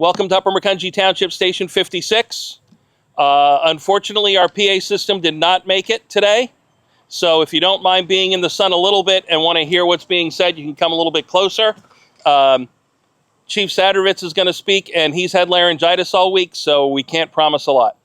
Welcome to Upper Macungie Township Station 56. Unfortunately, our PA system did not make it today. So if you don't mind being in the sun a little bit and want to hear what's being said, you can come a little bit closer. Chief Sadovitz is going to speak, and he's had laryngitis all week, so we can't promise a lot.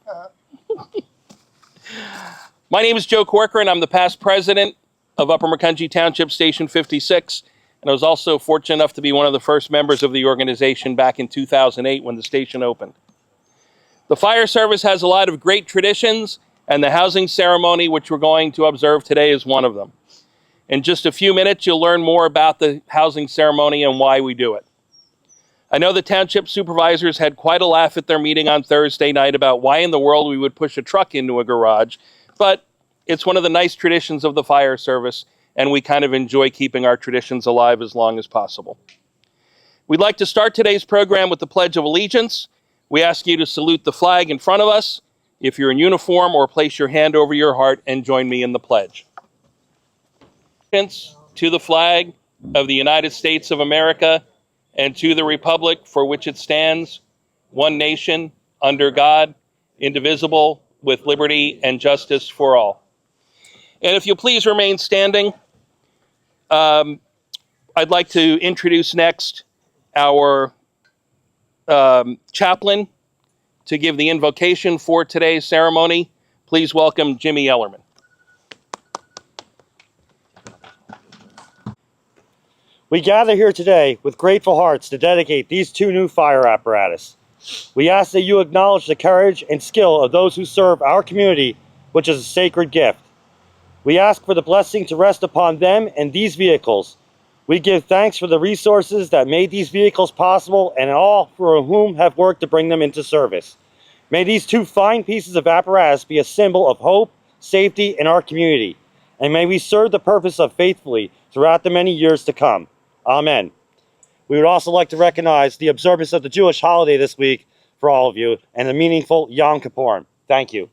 My name is Joe Corcoran. I'm the past president of Upper Macungie Township Station 56, and I was also fortunate enough to be one of the first members of the organization back in 2008 when the station opened. The fire service has a lot of great traditions, and the housing ceremony, which we're going to observe today, is one of them. In just a few minutes, you'll learn more about the housing ceremony and why we do it. I know the township supervisors had quite a laugh at their meeting on Thursday night about why in the world we would push a truck into a garage, but it's one of the nice traditions of the fire service, and we kind of enjoy keeping our traditions alive as long as possible. We'd like to start today's program with the Pledge of Allegiance. We ask you to salute the flag in front of us, if you're in uniform, or place your hand over your heart and join me in the pledge. To the flag of the United States of America and to the republic for which it stands, one nation, under God, indivisible, with liberty and justice for all. And if you'll please remain standing, I'd like to introduce next our chaplain to give the invocation for today's ceremony. Please welcome Jimmy Ellerman. We gather here today with grateful hearts to dedicate these two new fire apparatus. We ask that you acknowledge the courage and skill of those who serve our community, which is a sacred gift. We ask for the blessing to rest upon them and these vehicles. We give thanks for the resources that made these vehicles possible and all for whom have worked to bring them into service. May these two fine pieces of apparatus be a symbol of hope, safety in our community, and may we serve the purpose of faithfully throughout the many years to come. Amen. We would also like to recognize the observance of the Jewish holiday this week for all of you and the meaningful Yom Kippur. Thank you.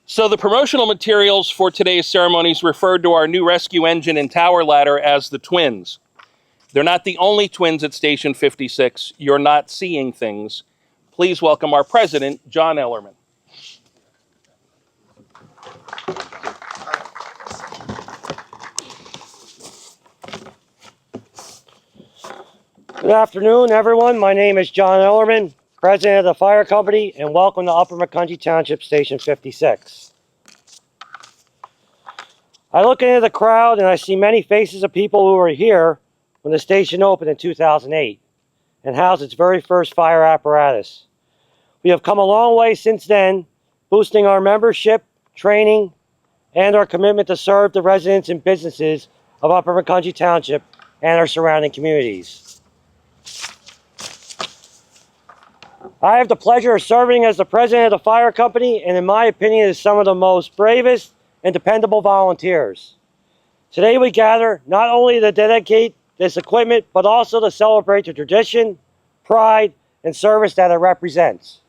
So the promotional materials for today's ceremonies referred to our new rescue engine and tower ladder as the twins. They're not the only twins at Station 56. You're not seeing things. Please welcome our president, John Ellerman. Good afternoon, everyone. My name is John Ellerman, president of the fire company, and welcome to Upper Macungie Township Station 56. I look into the crowd and I see many faces of people who were here when the station opened in 2008 and housed its very first fire apparatus. We have come a long way since then, boosting our membership, training, and our commitment to serve the residents and businesses of Upper Macungie Township and our surrounding communities. I have the pleasure of serving as the president of the fire company, and in my opinion is some of the most bravest and dependable volunteers. Today we gather not only to dedicate this equipment, but also to celebrate the tradition, pride, and service that it represents.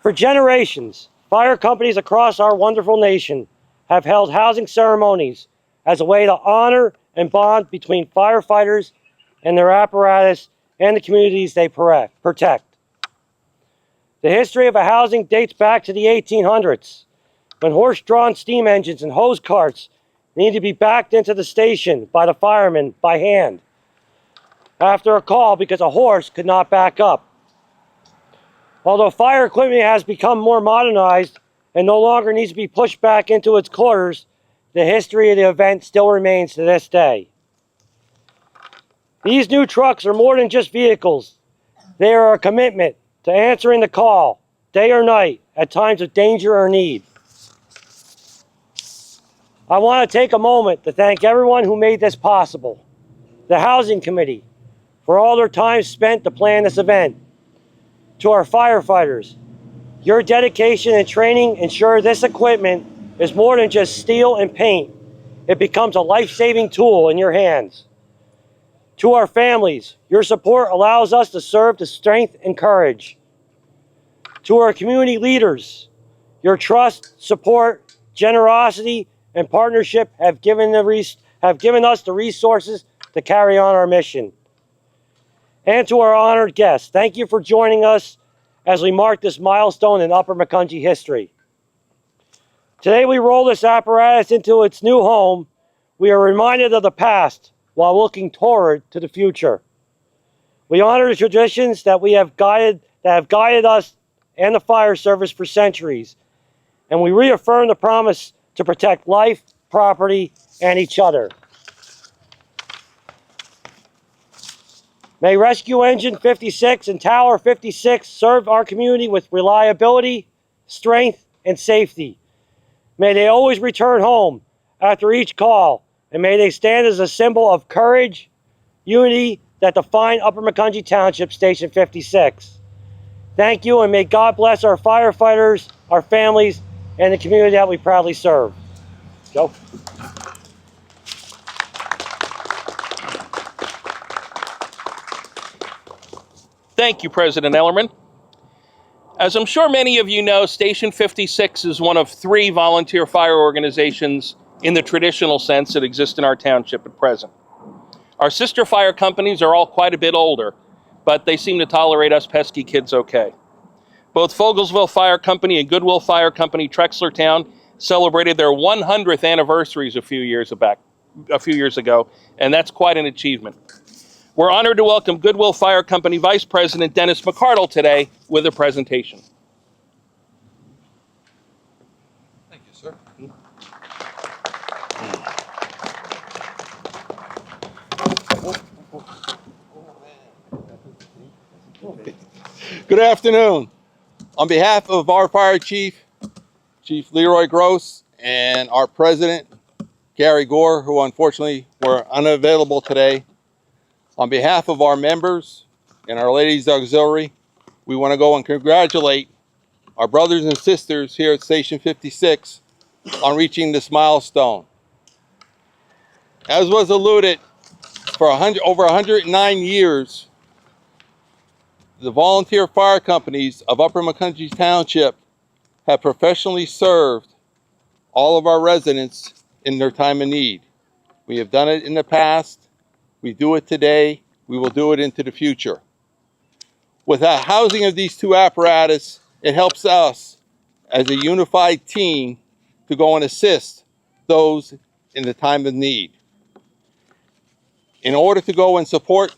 For generations, fire companies across our wonderful nation have held housing ceremonies as a way to honor and bond between firefighters and their apparatus and the communities they protect. The history of a housing dates back to the 1800s, when horse-drawn steam engines and hose carts needed to be backed into the station by the firemen by hand after a call because a horse could not back up. Although fire equipment has become more modernized and no longer needs to be pushed back into its quarters, the history of the event still remains to this day. These new trucks are more than just vehicles. They are a commitment to answering the call, day or night, at times of danger or need. I want to take a moment to thank everyone who made this possible. The Housing Committee, for all their time spent to plan this event. To our firefighters, your dedication and training ensure this equipment is more than just steel and paint. It becomes a life-saving tool in your hands. To our families, your support allows us to serve with strength and courage. To our community leaders, your trust, support, generosity, and partnership have given have given us the resources to carry on our mission. And to our honored guests, thank you for joining us as we mark this milestone in Upper Macungie history. Today we roll this apparatus into its new home. We are reminded of the past while looking toward to the future. We honor the traditions that have guided us and the fire service for centuries, and we reaffirm the promise to protect life, property, and each other. May Rescue Engine 56 and Tower 56 serve our community with reliability, strength, and safety. May they always return home after each call, and may they stand as a symbol of courage, unity that define Upper Macungie Township Station 56. Thank you, and may God bless our firefighters, our families, and the community that we proudly serve. Joe? Thank you, President Ellerman. As I'm sure many of you know, Station 56 is one of 3 volunteer fire organizations in the traditional sense that exist in our township at present. Our sister fire companies are all quite a bit older, but they seem to tolerate us pesky kids okay. Both Fogelsville Fire Company and Goodwill Fire Company, Trexlertown, celebrated their 100th anniversaries a few years ago, and that's quite an achievement. We're honored to welcome Goodwill Fire Company Vice President Dennis McCardle today with a presentation. Thank you, sir. Good afternoon. On behalf of our fire chief, Chief Leroy Gross, and our president, Gary Gore, who unfortunately were unavailable today, on behalf of our members and our ladies auxiliary, we want to go and congratulate our brothers and sisters here at Station 56 on reaching this milestone. As was alluded, for over 109 years, the volunteer fire companies of Upper Macungie Township have professionally served all of our residents in their time of need. We have done it in the past. We do it today. We will do it into the future. With the housing of these 2 apparatus, it helps us as a unified team to go and assist those in the time of need. In order to go and support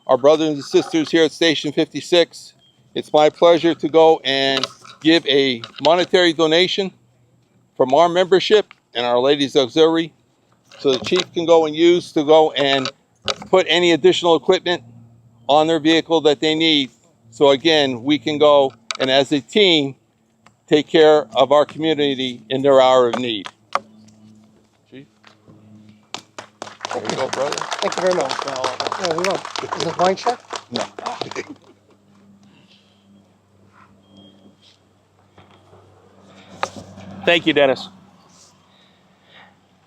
our brothers and sisters here at Station 56, it's my pleasure to go and give a monetary donation from our membership and our ladies auxiliary so the chief can go and use to go and put any additional equipment on their vehicle that they need. So again, we can go and as a team, take care of our community in their hour of need. Chief? There you go, brother. Thank you very much. Yeah, we won't. Is it wine check? No. Thank you, Dennis.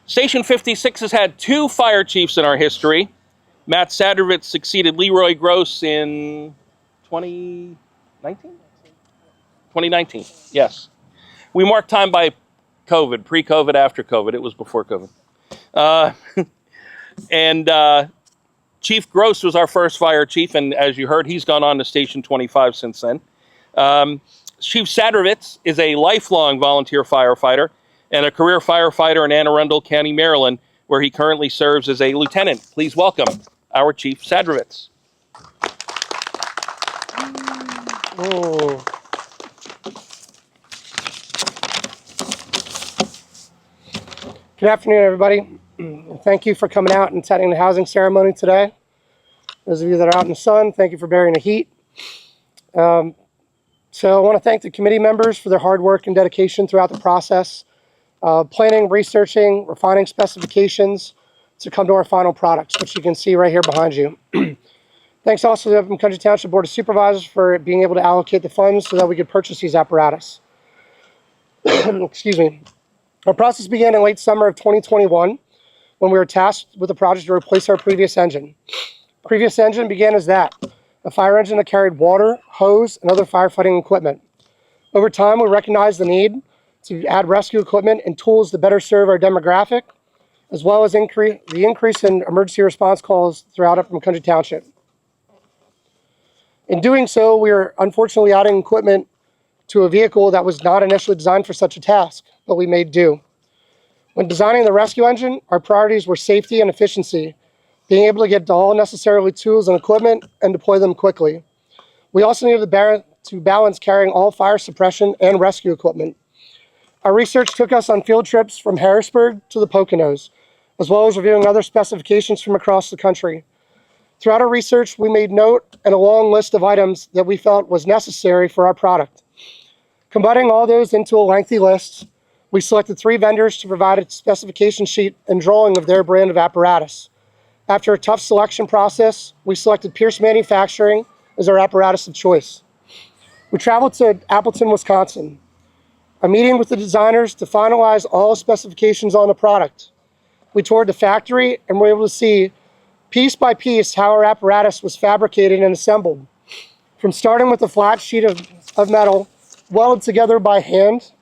Station 56 has had 2 fire chiefs in our history. Matt Sadrovitz succeeded Leroy Gross in 2019? 2019, yes. We marked time by COVID, pre-COVID, after COVID. It was before COVID. Chief Gross was our first fire chief, and as you heard, he's gone on to Station 25 since then. Chief Sadrovitz is a lifelong volunteer firefighter and a career firefighter in Anne Arundel County, Maryland, where he currently serves as a lieutenant. Please welcome our Chief Sadrovitz. Oh. Good afternoon, everybody. Thank you for coming out and attending the housing ceremony today. Those of you that are out in the sun, thank you for bearing the heat. So I want to thank the committee members for their hard work and dedication throughout the process, planning, researching, refining specifications to come to our final products, which you can see right here behind you. Thanks also to the Macungie Township Board of Supervisors for being able to allocate the funds so that we could purchase these apparatus. Excuse me. Our process began in late summer of 2021 when we were tasked with the project to replace our previous engine. Previous engine began as that, a fire engine that carried water, hose, and other firefighting equipment. Over time, we recognized the need to add rescue equipment and tools to better serve our demographic as well as the increase in emergency response calls throughout Macungie Township. In doing so, we are unfortunately adding equipment to a vehicle that was not initially designed for such a task, but we made do. When designing the rescue engine, our priorities were safety and efficiency, being able to get all necessary tools and equipment and deploy them quickly. We also needed to balance carrying all fire suppression and rescue equipment. Our research took us on field trips from Harrisburg to the Poconos, as well as reviewing other specifications from across the country. Throughout our research, we made note and a long list of items that we felt was necessary for our product. Combining all those into a lengthy list, we selected 3 vendors to provide a specification sheet and drawing of their brand of apparatus. After a tough selection process, we selected Pierce Manufacturing as our apparatus of choice. We traveled to Appleton, Wisconsin, a meeting with the designers to finalize all specifications on the product. We toured the factory and were able to see piece by piece how our apparatus was fabricated and assembled. From starting with a flat sheet of metal welded together by hand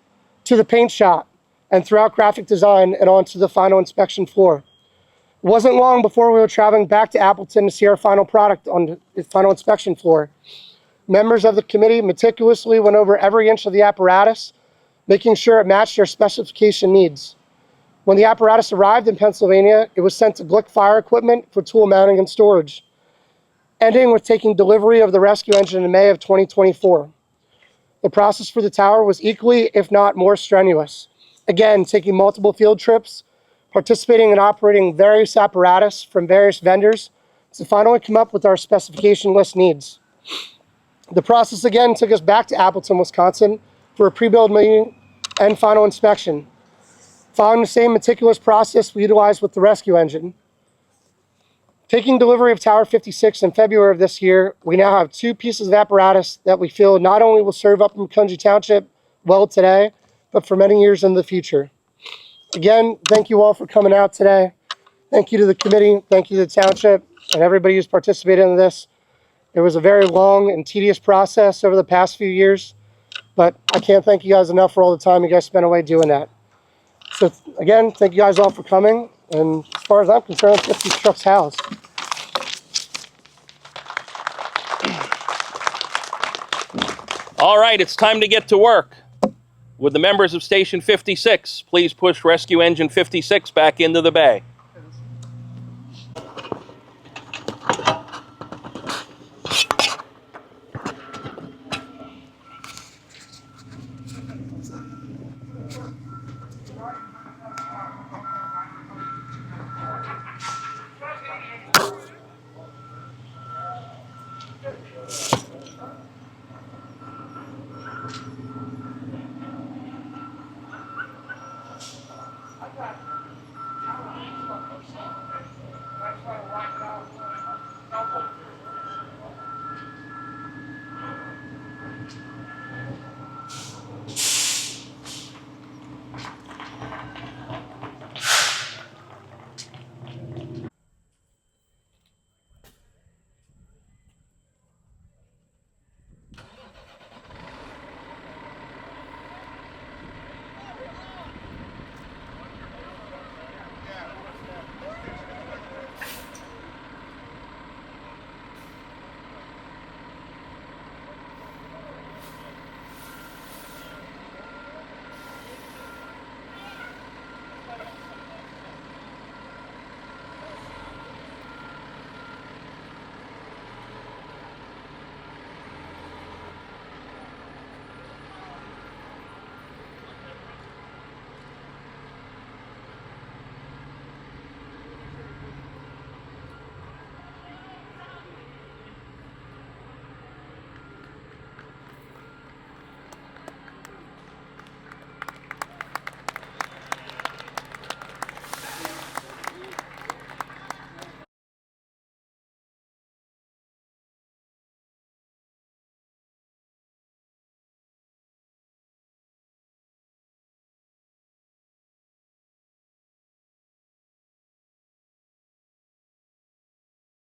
to the paint shop and throughout graphic design and onto the final inspection floor. It wasn't long before we were traveling back to Appleton to see our final product on the final inspection floor. Members of the committee meticulously went over every inch of the apparatus, making sure it matched our specification needs. When the apparatus arrived in Pennsylvania, it was sent to Glick Fire Equipment for tool mounting and storage, ending with taking delivery of the rescue engine in May of 2024. The process for the tower was equally, if not more strenuous. Again, taking multiple field trips, participating in operating various apparatus from various vendors to finally come up with our specification list needs. The process again took us back to Appleton, Wisconsin for a pre-build meeting and final inspection. Following the same meticulous process we utilized with the rescue engine. Taking delivery of Tower 56 in February of this year, we now have 2 pieces of apparatus that we feel not only will serve up in Macungie Township well today, but for many years in the future. Again, thank you all for coming out today. Thank you to the committee, thank you to the township, and everybody who's participated in this. It was a very long and tedious process over the past few years, but I can't thank you guys enough for all the time you guys spent away doing that. So again, thank you guys all for coming, and as far as I'm concerned, let's get these trucks housed. All right, it's time to get to work. Would the members of Station 56 please push Rescue Engine 56 back into the bay?